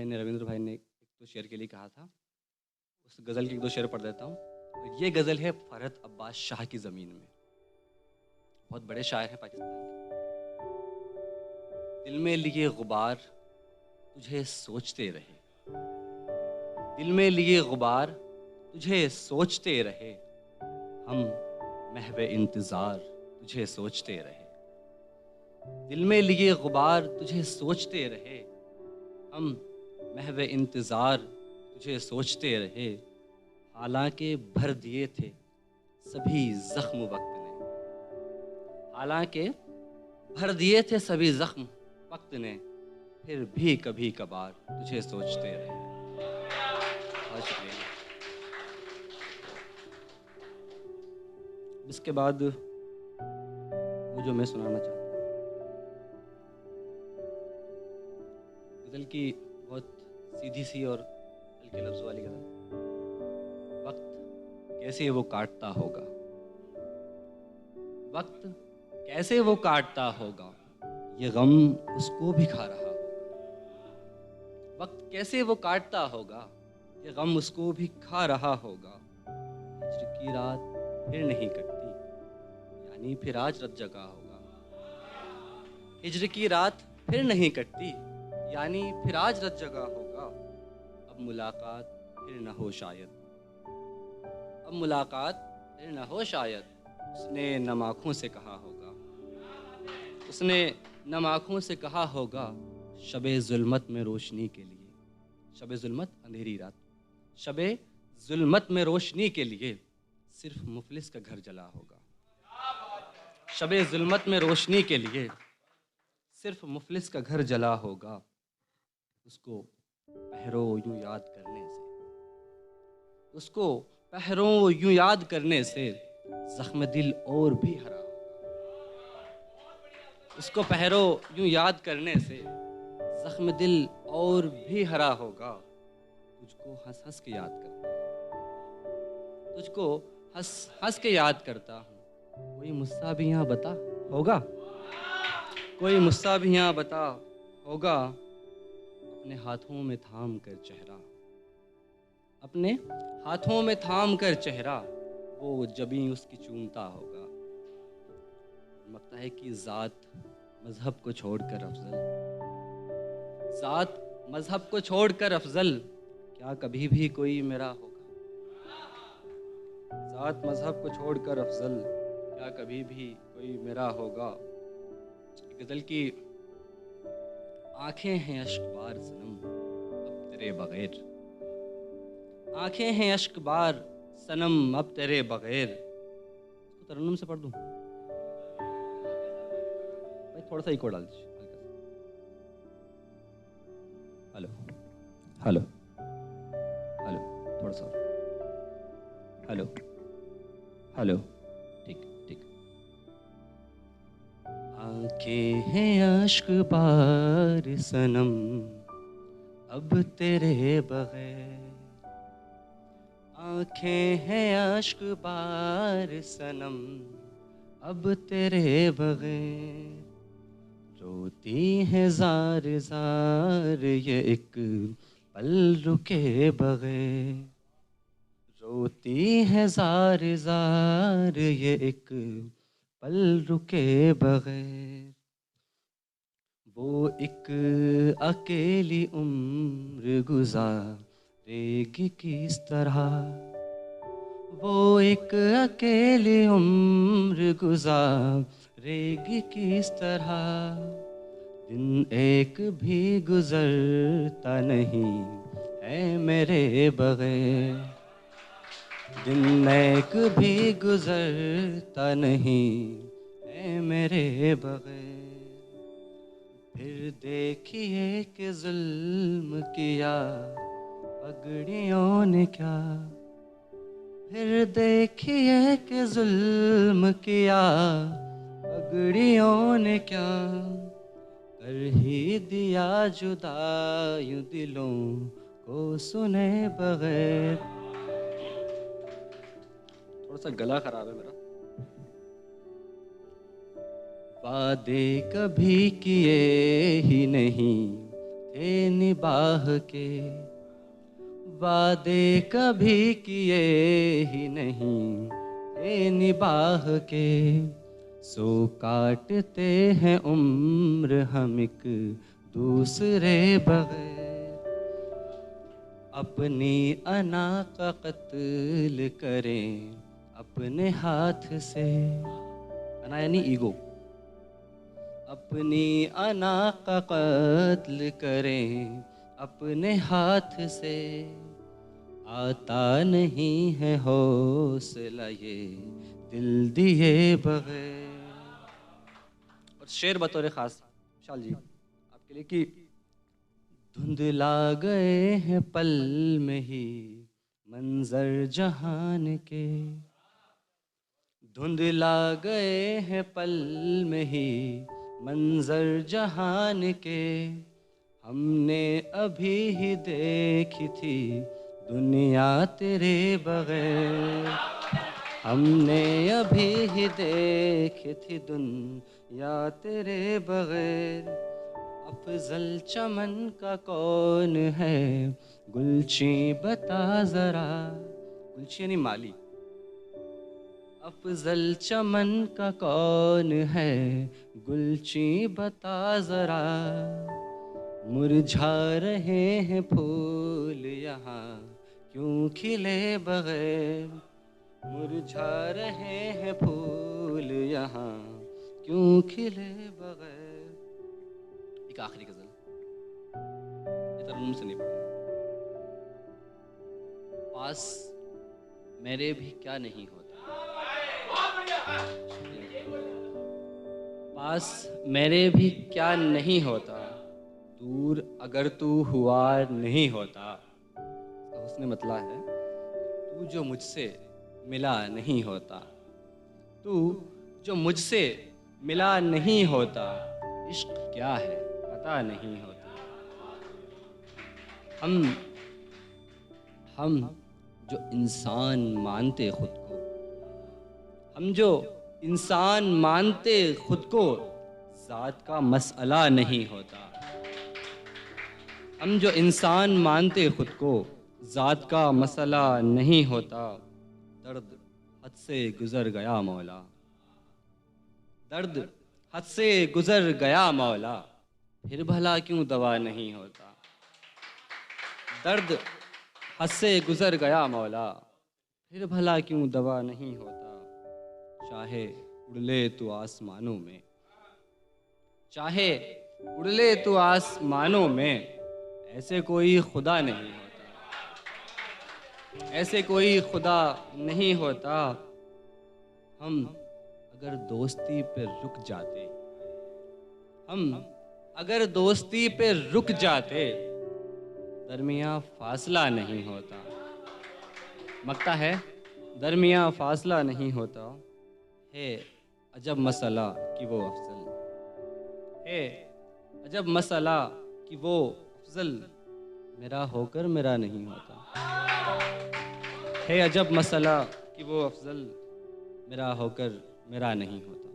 ने, रविंद्र भाई ने एक तो शेर के लिए कहा था। उस गज़ल के एक दो शेर पढ़ देता हूँ। और ये गज़ल है फ़रहत अब्बास शाह की ज़मीन में। बहुत बड़े शायर हैं पाकिस्तान के। दिल में लिए गुबार तुझे सोचते रहे, दिल में लिए गुबार तुझे सोचते रहे, हम महवे इंतज़ार तुझे सोचते रहे। दिल में लिए गुबार तुझे सोचते रहे, हम महवे इंतज़ार तुझे सोचते रहे। हालांकि भर दिए थे सभी ज़ख्म वक्त ने, हालांकि भर दिए थे सभी ज़ख्म वक्त ने, फिर भी कभी कभार तुझे सोचते रहे। बहुत शुक्रिया। इसके बाद वो जो मैं सुनाना चाहता हूँ, गज़ल की बहुत सीधी सी और हल्के लफ्ज़ वाली गज़ल। वक्त कैसे वो काटता होगा, वक्त कैसे वो काटता होगा, ये गम उसको भी खा रहा होगा। वक्त कैसे वो काटता होगा, ये गम उसको भी खा रहा होगा। हिज्र की रात फिर नहीं कटती, यानी फिर आज रात जगा होगा। हिज्र की रात फिर नहीं कटती, यानी फिर आज रात जगा होगा। अब मुलाकात फिर न हो शायद, अब मुलाकात फिर न हो शायद। उसने नम आँखों से कहा होगा, उसने नम आँखों से कहा होगा, शबे ज़ुल्मत में रोशनी के लिए। शबे ज़ुल्मत अंधेरी रात, शबे ज़ुल्मत में रोशनी के लिए सिर्फ मुफलिस का घर जला होगा। शबे ज़ुल्मत में रोशनी के लिए सिर्फ मुफलिस का घर जला होगा। उसको पहरों यूं याद करने से, उसको पहरों यूं याद करने से ज़ख्म दिल और भी हरा होगा। उसको पहरों यूं याद करने से ज़ख्म दिल और भी हरा होगा। तुझको हंस हंस के याद करता हूँ, तुझको हंस हंस के याद करता हूँ। कोई मुस्सा भी यहाँ बता होगा, कोई मुस्सा भी यहाँ बता होगा। अपने हाथों में थाम कर चेहरा, अपने हाथों में थाम कर चेहरा, वो जबी उसकी चूमता होगा। लगता है कि ज़ात मज़हब को छोड़कर अफजल, ज़ात मज़हब को छोड़कर अफजल क्या कभी भी कोई मेरा होगा। ज़ात मज़हब को छोड़कर अफजल क्या कभी भी कोई मेरा होगा। गज़ल की आँखें हैं अश्कबार सनम अब तेरे बगैर, आँखें हैं अश्कबार सनम अब तेरे बगैर। इसको तरन्नुम से पढ़ दूँ भाई, थोड़ा सा इको डाल दीजिए हल्का सा। हेलो हेलो हेलो, थोड़ा सा हेलो हेलो, ठीक ठीक। आँखें हैं अश्कबार सनम अब तेरे बगैर, आँखें हैं अश्कबार सनम अब तेरे बगैर। रोती हैं ज़ार ज़ार ये एक पल रुके बगैर, रोती हैं ज़ार ज़ार ये एक पल रुके बगैर। वो एक अकेली उम्र गुज़ारेगी किस तरह, वो एक अकेली उम्र गुज़ारेगी किस तरह। दिन एक भी गुज़रता नहीं है मेरे बगैर, दिन एक भी गुज़रता नहीं है मेरे बगैर। फिर देखिए कि जुल्म किया पगड़ियों ने क्या, फिर देखिए कि जुल्म किया पगड़ियों ने क्या। कर ही दिया जुदा यूं दिलों को सुने बगैर। थोड़ा सा गला खराब है मेरा। वादे कभी किए ही नहीं थे निभाह के, वादे कभी किए ही नहीं थे निभाह के, सो काटते हैं उम्र हम एक दूसरे बगैर, अपनी अना का कत्ल करें अपने हाथ से। अना यानी ईगो। अपनी अना का कत्ल करें अपने हाथ से, आता नहीं है हौसला ये दिल दिए बगैर। और शेर बतौर ख़ास विशाल जी आपके लिए कि धुंधला गए हैं पल में ही मंजर जहान के, धुंधला गए हैं पल में ही मंजर जहान के, हमने अभी ही देखी थी दुनिया तेरे बगैर, हमने अभी ही देखी थी दुनिया तेरे बगैर। अफजल चमन का कौन है गुलची बता जरा, गुलची यानी माली। अफजल चमन का कौन है गुलची बता जरा, मुरझा रहे हैं फूल यहाँ क्यों खिले बगैर, मुरझा रहे हैं फूल यहाँ क्यों खिले बगैर। एक आखिरी गजल, ये तरन्नुम से नहीं पढ़ूंगा। पास मेरे भी क्या नहीं होता, पास मेरे भी क्या नहीं होता, दूर अगर तू हुआ नहीं होता। तो उसने मतलब है तू जो मुझसे मिला नहीं होता, तू जो मुझसे मिला नहीं होता, इश्क क्या है पता नहीं होता। हम जो इंसान मानते खुद को, हम जो इंसान मानते खुद को, ज़ात का मसला नहीं होता। हम जो इंसान मानते खुद को, ज़ात का मसला नहीं होता। दर्द हद से गुज़र गया मौला, दर्द हद से गुज़र गया मौला, फिर भला क्यों दवा नहीं होता। दर्द हद से गुज़र गया मौला, फिर भला क्यों दवा नहीं होता। चाहे उड़ ले तू आसमानों में, चाहे उड़ ले तू आसमानों में, ऐसे कोई खुदा नहीं होता, ऐसे कोई खुदा नहीं होता। हम अगर दोस्ती पे रुक जाते, हम अगर दोस्ती पे रुक जाते, दरमियाँ फासला नहीं होता। मकता है दरमियाँ फासला नहीं होता। है अजब मसला कि वो अफजल, है अजब मसला कि वो अफजल मेरा होकर मेरा नहीं होता। है अजब मसला कि वो अफजल मेरा होकर मेरा नहीं होता।